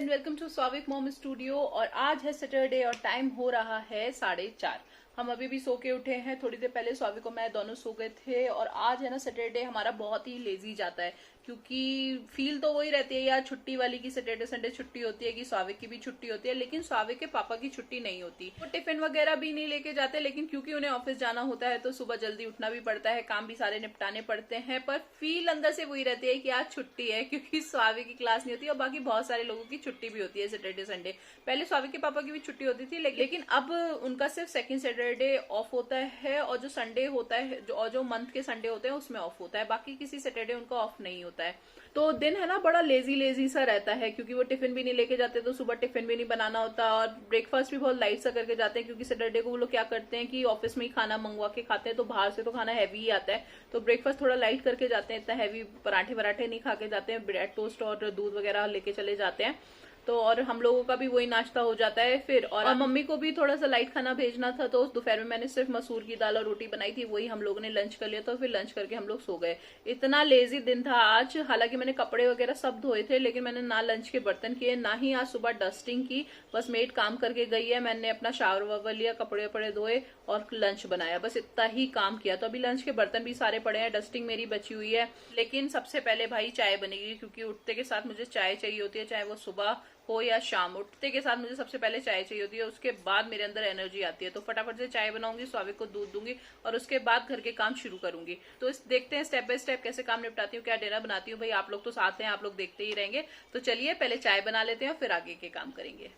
And welcome to Swavik mom studio. और आज है सैटरडे और टाइम हो रहा है 4:30। हम अभी भी सो के उठे हैं। थोड़ी देर पहले स्वाविक और मैं दोनों सो गए थे। और आज है ना सैटरडे हमारा बहुत ही लेजी जाता है, क्योंकि फील तो वही रहती है यार छुट्टी वाली की, सैटरडे संडे छुट्टी होती है कि स्वाविक की भी छुट्टी होती है, लेकिन स्वाविक के पापा की छुट्टी नहीं होती। वो टिफिन वगैरह भी नहीं लेके जाते, लेकिन क्योंकि उन्हें ऑफिस जाना होता है तो सुबह जल्दी उठना भी पड़ता है, काम भी सारे निपटाने पड़ते हैं। पर फील अंदर से वही रहती है कि आज छुट्टी है, क्योंकि स्वाविक की क्लास नहीं होती और बाकी बहुत सारे लोगों की छुट्टी भी होती है सैटरडे संडे। पहले स्वाविक के पापा की भी छुट्टी होती थी, लेकिन अब उनका सिर्फ सेकंड सैटरडे ऑफ होता है, और जो संडे होता है जो मंथ के संडे होते हैं उसमें ऑफ होता है। बाकी किसी सैटरडे उनका ऑफ नहीं होता है। तो दिन है ना बड़ा लेजी लेजी सा रहता है, क्योंकि वो टिफिन भी नहीं लेके जाते तो सुबह टिफिन भी नहीं बनाना होता, और ब्रेकफास्ट भी बहुत लाइट सा करके जाते हैं, क्योंकि सैटरडे को वो लोग क्या करते हैं कि ऑफिस में ही खाना मंगवा के खाते हैं, तो बाहर से तो खाना हैवी ही आता है। तो ब्रेकफास्ट थोड़ा लाइट करके जाते हैं, इतना हैवी पराठे वराठे नहीं खा के जाते हैं, ब्रेड टोस्ट और दूध वगैरह लेके चले जाते हैं। तो और हम लोगों का भी वही नाश्ता हो जाता है फिर। और मम्मी को भी थोड़ा सा लाइट खाना भेजना था, तो दोपहर में मैंने सिर्फ मसूर की दाल और रोटी बनाई थी, वही हम लोगों ने लंच कर लिया। तो फिर लंच करके हम लोग सो गए। इतना लेजी दिन था आज। हालांकि मैंने कपड़े वगैरह सब धोए थे, लेकिन मैंने ना लंच के बर्तन किए, ना ही आज सुबह डस्टिंग की। बस मेड काम करके गई है, मैंने अपना शावर वावर लिया, कपड़े वपड़े धोए और लंच बनाया, बस इतना ही काम किया। तो अभी लंच के बर्तन भी सारे पड़े हैं, डस्टिंग मेरी बची हुई है। लेकिन सबसे पहले भाई चाय बनेगी, क्योंकि उठते के साथ मुझे चाय चाहिए होती है, चाहे वो सुबह हो या शाम। उठते के साथ मुझे सबसे पहले चाय चाहिए होती है, उसके बाद मेरे अंदर एनर्जी आती है। तो फटाफट से चाय बनाऊंगी, स्वाविक को दूध दूंगी और उसके बाद घर के काम शुरू करूंगी। तो देखते हैं स्टेप बाय स्टेप कैसे काम निपटाती हूँ, क्या डिनर बनाती हूँ। भाई आप लोग तो साथ हैं, आप लोग देखते ही रहेंगे। तो चलिए पहले चाय बना लेते हैं और फिर आगे के काम करेंगे।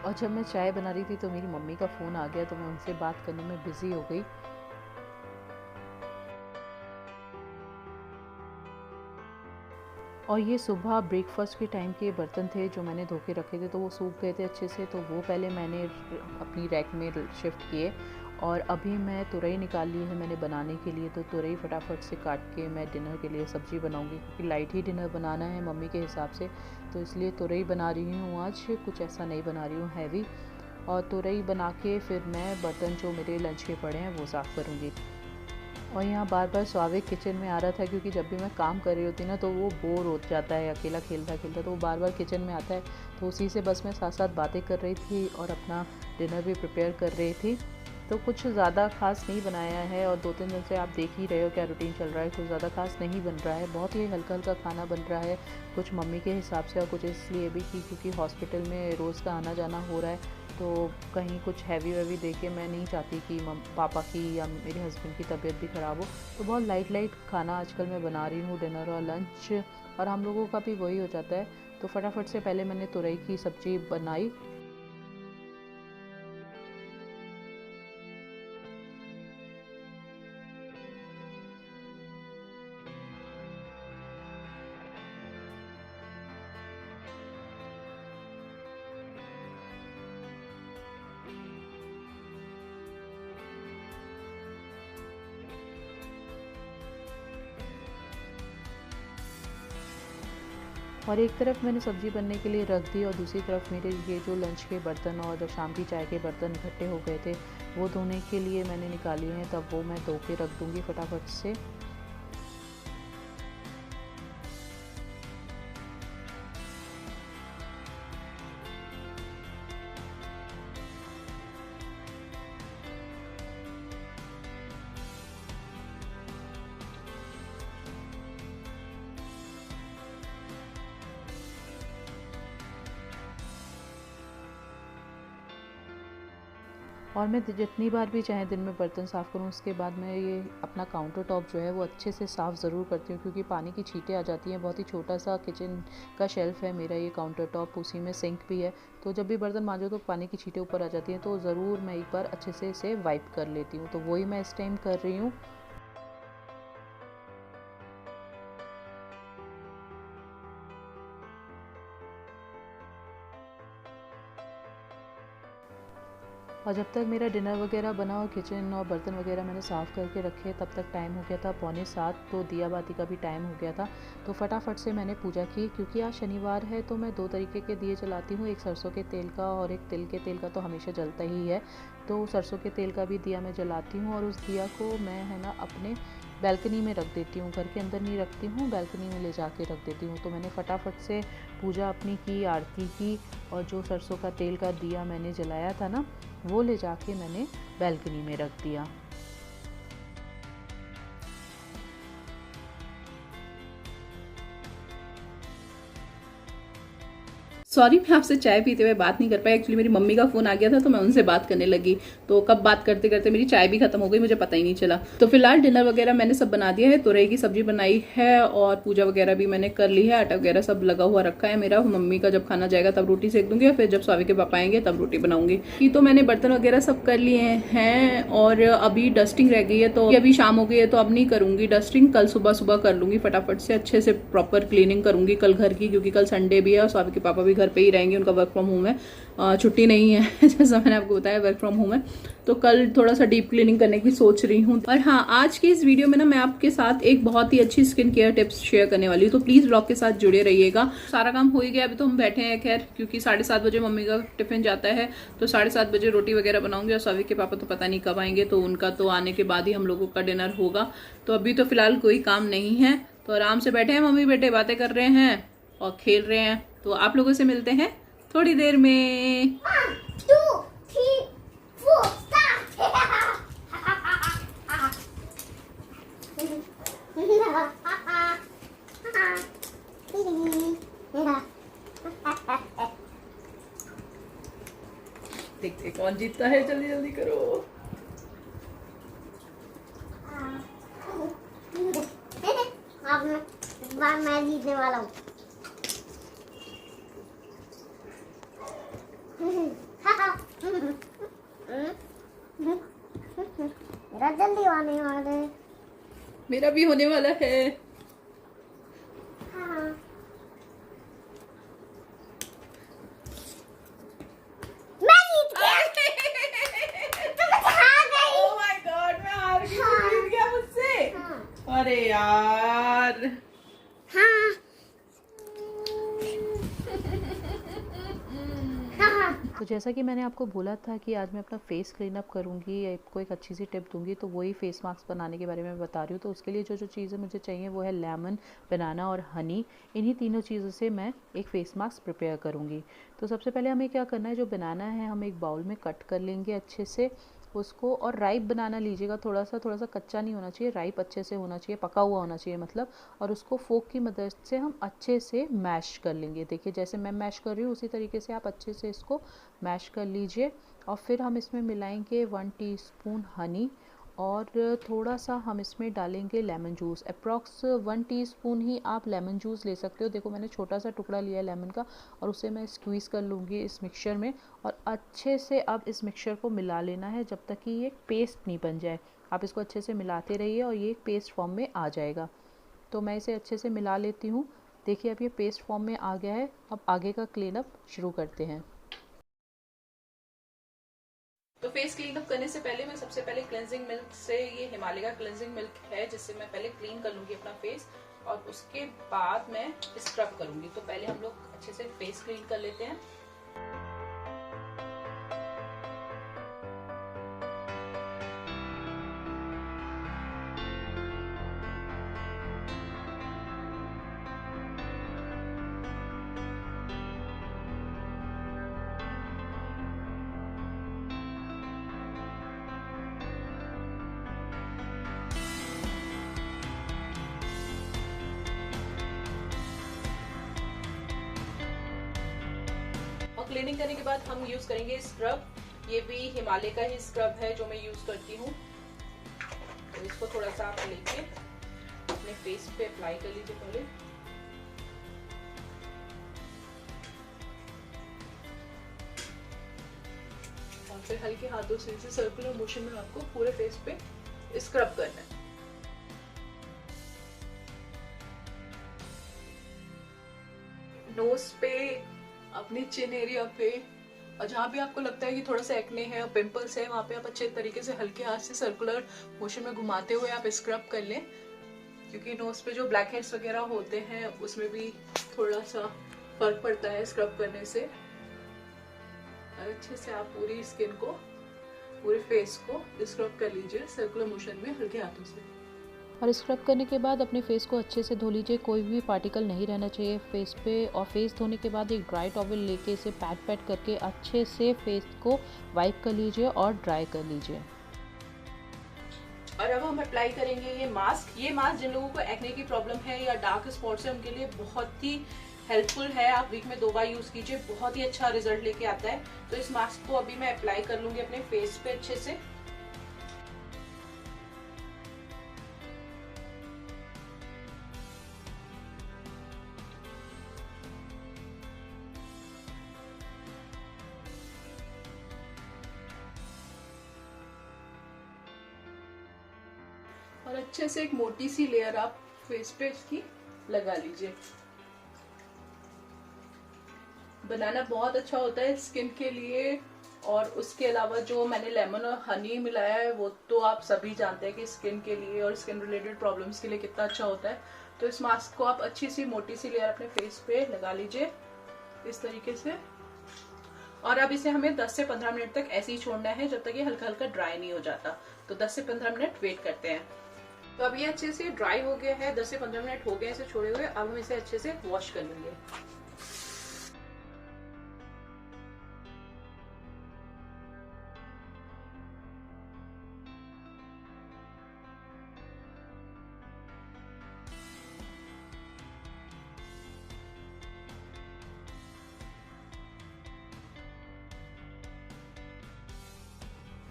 और जब मैं चाय बना रही थी तो मेरी मम्मी का फ़ोन आ गया, तो मैं उनसे बात करने में बिज़ी हो गई। और ये सुबह ब्रेकफास्ट के टाइम के बर्तन थे जो मैंने धो के रखे थे, तो वो सूख गए थे अच्छे से, तो वो पहले मैंने अपनी रैक में शिफ्ट किए। और अभी मैं तुरई निकाल ली है मैंने बनाने के लिए, तो तुरई फटाफट से काट के मैं डिनर के लिए सब्ज़ी बनाऊंगी, क्योंकि लाइट ही डिनर बनाना है मम्मी के हिसाब से। तो इसलिए तुरई बना रही हूँ आज, कुछ ऐसा नहीं बना रही हूँ हैवी। और तुरई बना के फिर मैं बर्तन जो मेरे लंच के पड़े हैं वो साफ़ करूँगी। और यहाँ बार बार स्वाविक किचन में आ रहा था, क्योंकि जब भी मैं काम कर रही होती ना तो वो बोर हो जाता है अकेला खेलता खेलता, तो वो बार बार किचन में आता है। तो उसी से बस मैं साथ साथ बातें कर रही थी और अपना डिनर भी प्रिपेयर कर रही थी। तो कुछ ज़्यादा खास नहीं बनाया है, और 2-3 दिन से आप देख ही रहे हो क्या रूटीन चल रहा है, कुछ ज़्यादा खास नहीं बन रहा है, बहुत ही हल्का हल्का खाना बन रहा है। कुछ मम्मी के हिसाब से और कुछ इसलिए भी कि क्योंकि हॉस्पिटल में रोज़ का आना जाना हो रहा है, तो कहीं कुछ हैवी वैवी दे के मैं नहीं चाहती कि पापा की या मेरे हस्बैंड की तबीयत भी ख़राब हो। तो बहुत लाइट लाइट खाना आजकल मैं बना रही हूँ, डिनर और लंच, और हम लोगों का भी वही हो जाता है। तो फटाफट से पहले मैंने तुरई की सब्ज़ी बनाई। और एक तरफ मैंने सब्ज़ी बनने के लिए रख दी, और दूसरी तरफ मेरे ये जो लंच के बर्तन और शाम की चाय के बर्तन इकट्ठे हो गए थे, वो धोने के लिए मैंने निकाले हैं, तब वो मैं धो के रख दूँगी फटाफट से। और मैं जितनी बार भी चाहे दिन में बर्तन साफ़ करूँ, उसके बाद मैं ये अपना काउंटर टॉप जो है वो अच्छे से साफ़ ज़रूर करती हूँ, क्योंकि पानी की छींटें आ जाती हैं। बहुत ही छोटा सा किचन का शेल्फ़ है मेरा ये काउंटर टॉप, उसी में सिंक भी है। तो जब भी बर्तन मांजो तो पानी की छींटें ऊपर आ जाती हैं, तो ज़रूर मैं एक बार अच्छे से इसे वाइप कर लेती हूँ। तो वही मैं इस टाइम कर रही हूँ। और जब तक मेरा डिनर वगैरह बना और किचन और बर्तन वगैरह मैंने साफ़ करके रखे, तब तक टाइम हो गया था 6:45, तो दिया बाती का भी टाइम हो गया था। तो फटाफट से मैंने पूजा की, क्योंकि आज शनिवार है, तो मैं 2 तरीके के दिए जलाती हूँ, एक सरसों के तेल का और एक तिल के तेल का, तो हमेशा जलता ही है। तो सरसों के तेल का भी दिया मैं जलाती हूँ, और उस दिया को मैं है ना अपने बैल्कनी में रख देती हूँ, घर के अंदर नहीं रखती हूँ, बैल्कनी में ले जाके रख देती हूँ। तो मैंने फटाफट से पूजा अपनी की, आरती की, और जो सरसों का तेल का दिया मैंने जलाया था ना, वो ले जाके मैंने बैल्कनी में रख दिया। सॉरी, मैं आपसे चाय पीते हुए बात नहीं कर पाई। एक्चुअली मेरी मम्मी का फोन आ गया था तो मैं उनसे बात करने लगी, तो कब बात करते करते मेरी चाय भी खत्म हो गई, मुझे पता ही नहीं चला। तो फिलहाल डिनर वगैरह मैंने सब बना दिया है। तुरई की सब्जी बनाई है और पूजा वगैरह भी मैंने कर ली है। आटा वगैरह सब लगा हुआ रखा है मेरा। मम्मी का जब खाना जाएगा तब रोटी सेक दूंगी, और फिर जब स्वामी के पापा आएंगे तब रोटी बनाऊंगी। कि तो मैंने बर्तन वगैरह सब कर लिए हैं और अभी डस्टिंग रह गई है, तो अभी शाम हो गई है तो अब नहीं करूंगी डस्टिंग, कल सुबह सुबह कर लूंगी। फटाफट से अच्छे से प्रॉपर क्लीनिंग करूंगी कल घर की, क्योंकि कल संडे भी है और स्वामी के पापा भी घर पे ही रहेंगे, उनका वर्क फ्रॉम होम है, छुट्टी नहीं है जैसा मैंने आपको बताया, वर्क फ्रॉम होम है। तो कल थोड़ा सा डीप क्लीनिंग करने की सोच रही हूँ। और हाँ, आज की इस वीडियो में ना मैं आपके साथ एक बहुत ही अच्छी स्किन केयर टिप्स शेयर करने वाली हूँ, तो प्लीज ब्लॉग के साथ जुड़े रहिएगा। सारा काम हो ही गया, अभी तो हम बैठे हैं खैर, क्योंकि 7:30 बजे मम्मी का टिफिन जाता है, तो 7:30 बजे रोटी वगैरह बनाऊंगी। और सभी के पापा तो पता नहीं कब आएंगे, तो उनका तो आने के बाद ही हम लोगों का डिनर होगा। तो अभी तो फिलहाल कोई काम नहीं है, तो आराम से बैठे हैं मम्मी बेटे, बातें कर रहे हैं और खेल रहे हैं। तो आप लोगों से मिलते हैं थोड़ी देर में। 1, 2, 3, 4, start! देखते कौन जीतता है, जल्दी जल्दी करो। अब इस बार मैं जीतने वाला हूँ। मेरा जल्दी आने वाला है। मेरा भी होने वाला है। हाँ। मैं जीत गया। तुम हार गई। Oh my God, मैं हार गई, हाँ। जीत गया मुझसे। हाँ। अरे यार। हाँ। हाँ। तो जैसा कि मैंने आपको बोला था कि आज मैं अपना फेस क्लीन अप करूँगी, आपको एक अच्छी सी टिप दूंगी, तो वही फेस मास्क बनाने के बारे में बता रही हूँ। तो उसके लिए जो जो चीज़ें मुझे चाहिए वो है लेमन, बनाना और हनी। इन्हीं तीनों चीज़ों से मैं एक फेस मास्क प्रिपेयर करूँगी। तो सबसे पहले हमें क्या करना है, जो बनाना है हम एक बाउल में कट कर लेंगे अच्छे से उसको। और राइप बनाना लीजिएगा, थोड़ा सा कच्चा नहीं होना चाहिए, राइप अच्छे से होना चाहिए, पका हुआ होना चाहिए मतलब। और उसको फोक की मदद से हम अच्छे से मैश कर लेंगे। देखिए जैसे मैं मैश कर रही हूँ उसी तरीके से आप अच्छे से इसको मैश कर लीजिए। और फिर हम इसमें मिलाएंगे 1 टीस्पून हनी, और थोड़ा सा हम इसमें डालेंगे लेमन जूस। अप्रॉक्स 1 टीस्पून ही आप लेमन जूस ले सकते हो। देखो मैंने छोटा सा टुकड़ा लिया है लेमन का, और उसे मैं स्क्वीज़ कर लूँगी इस मिक्सचर में। और अच्छे से अब इस मिक्सचर को मिला लेना है जब तक कि ये पेस्ट नहीं बन जाए। आप इसको अच्छे से मिलाते रहिए और ये पेस्ट फॉर्म में आ जाएगा। तो मैं इसे अच्छे से मिला लेती हूँ। देखिए अब ये पेस्ट फॉर्म में आ गया है। अब आगे का क्लीन अप शुरू करते हैं। तो फेस क्लीन अप करने से पहले मैं सबसे पहले क्लेंजिंग मिल्क से, ये हिमालय का क्लेंजिंग मिल्क है, जिससे मैं पहले क्लीन कर लूंगी अपना फेस, और उसके बाद मैं स्क्रब करूंगी। तो पहले हम लोग अच्छे से फेस क्लीन कर लेते हैं। क्लीनिंग करने के बाद हम यूज करेंगे स्क्रब। ये भी हिमालय का ही स्क्रब है जो मैं यूज करती हूँ। तो इसको थोड़ा सा आप लेके अपने फेस पे अप्लाई कर लीजिए पहले। और फिर हल्के हाथों से इसे सर्कुलर मोशन में आपको पूरे फेस पे स्क्रब करना है। नोज पे, अपनी चिन एरिया पे, और जहाँ भी आपको लगता है कि थोड़ा सा एक्ने है और पिंपल्स है, वहाँ पे आप अच्छे तरीके से हल्के हाथ से सर्कुलर मोशन में घुमाते हुए आप स्क्रब कर लें। क्योंकि नोज पे जो ब्लैक हेड्स वगैरह होते हैं उसमें भी थोड़ा सा फर्क पड़ता है स्क्रब करने से। और अच्छे से आप पूरी स्किन को, पूरे फेस को स्क्रब कर लीजिए सर्कुलर मोशन में हल्के हाथों से। और स्क्रब करने के बाद अपने फेस को अच्छे से धो लीजिए, कोई भी पार्टिकल नहीं रहना चाहिए फेस पे। और फेस धोने के बाद एक ड्राई टॉवल लेके इसे पैट पैट करके अच्छे से फेस को वाइप कर लीजिए और ड्राई कर लीजिए। और अब हम अप्लाई करेंगे ये मास्क। ये मास्क जिन लोगों को एक्ने की प्रॉब्लम है या डार्क स्पॉट्स है उनके लिए बहुत ही हेल्पफुल है। आप वीक में 2 बार यूज कीजिए, बहुत ही अच्छा रिजल्ट लेके आता है। तो इस मास्क को अभी मैं अप्लाई कर लूंगी अपने फेस पे अच्छे से। और अच्छे से एक मोटी सी लेयर आप फेस पे इसकी लगा लीजिए। बनाना बहुत अच्छा होता है स्किन के लिए। और उसके अलावा जो मैंने लेमन और हनी मिलाया है वो तो आप सभी जानते हैं कि स्किन के लिए और स्किन रिलेटेड प्रॉब्लम्स के लिए कितना अच्छा होता है। तो इस मास्क को आप अच्छी सी मोटी सी लेयर अपने फेस पे लगा लीजिए इस तरीके से। और अब इसे हमें 10 से 15 मिनट तक ऐसे ही छोड़ना है जब तक ये हल्का हल्का ड्राई नहीं हो जाता। तो 10 से 15 मिनट वेट करते हैं। तो अब ये अच्छे से ड्राई हो गया है, 10 से 15 मिनट हो गए इसे छोड़े हुए। अब हम इसे अच्छे से वॉश कर लेंगे।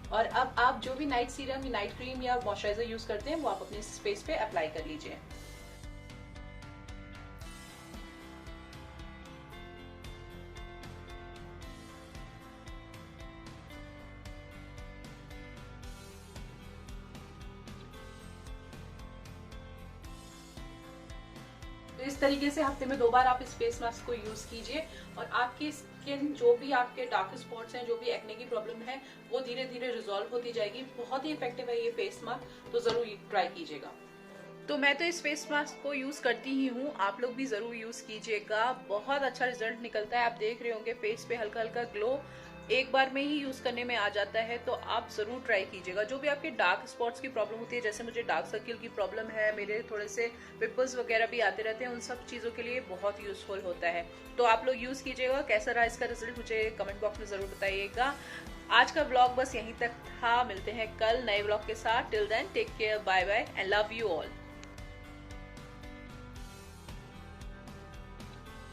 और अब आप जो भी नाइट सीरम, नाइट क्रीम या मॉइस्चराइजर यूज करते हैं वो आप अपने फेस पे अप्लाई कर लीजिए। तो इस तरीके से हफ्ते में 2 बार आप इस फेस मास्क को यूज कीजिए और आपकी स्किन, जो भी आपके डार्क स्पॉट्स हैं, जो भी एक्ने की प्रॉब्लम है, वो धीरे धीरे रिजॉल्व होती जाएगी। बहुत ही इफेक्टिव है ये फेस मास्क, तो जरूर ट्राई कीजिएगा। तो मैं तो इस फेस मास्क को यूज करती ही हूँ, आप लोग भी जरूर यूज कीजिएगा। बहुत अच्छा रिजल्ट निकलता है। आप देख रहे होंगे फेस पे हल्का हल्का ग्लो एक बार में ही यूज करने में आ जाता है। तो आप जरूर ट्राई कीजिएगा। जो भी आपके डार्क स्पॉट्स की प्रॉब्लम होती है, जैसे मुझे डार्क सर्किल की प्रॉब्लम है, मेरे थोड़े से पिंपल्स वगैरह भी आते रहते हैं, उन सब चीजों के लिए बहुत यूजफुल होता है। तो आप लोग यूज कीजिएगा। कैसा रहा इसका रिजल्ट मुझे कमेंट बॉक्स में जरूर बताइएगा। आज का व्लॉग बस यहीं तक था। मिलते हैं कल नए व्लॉग के साथ। Till then take care, bye bye and love you all.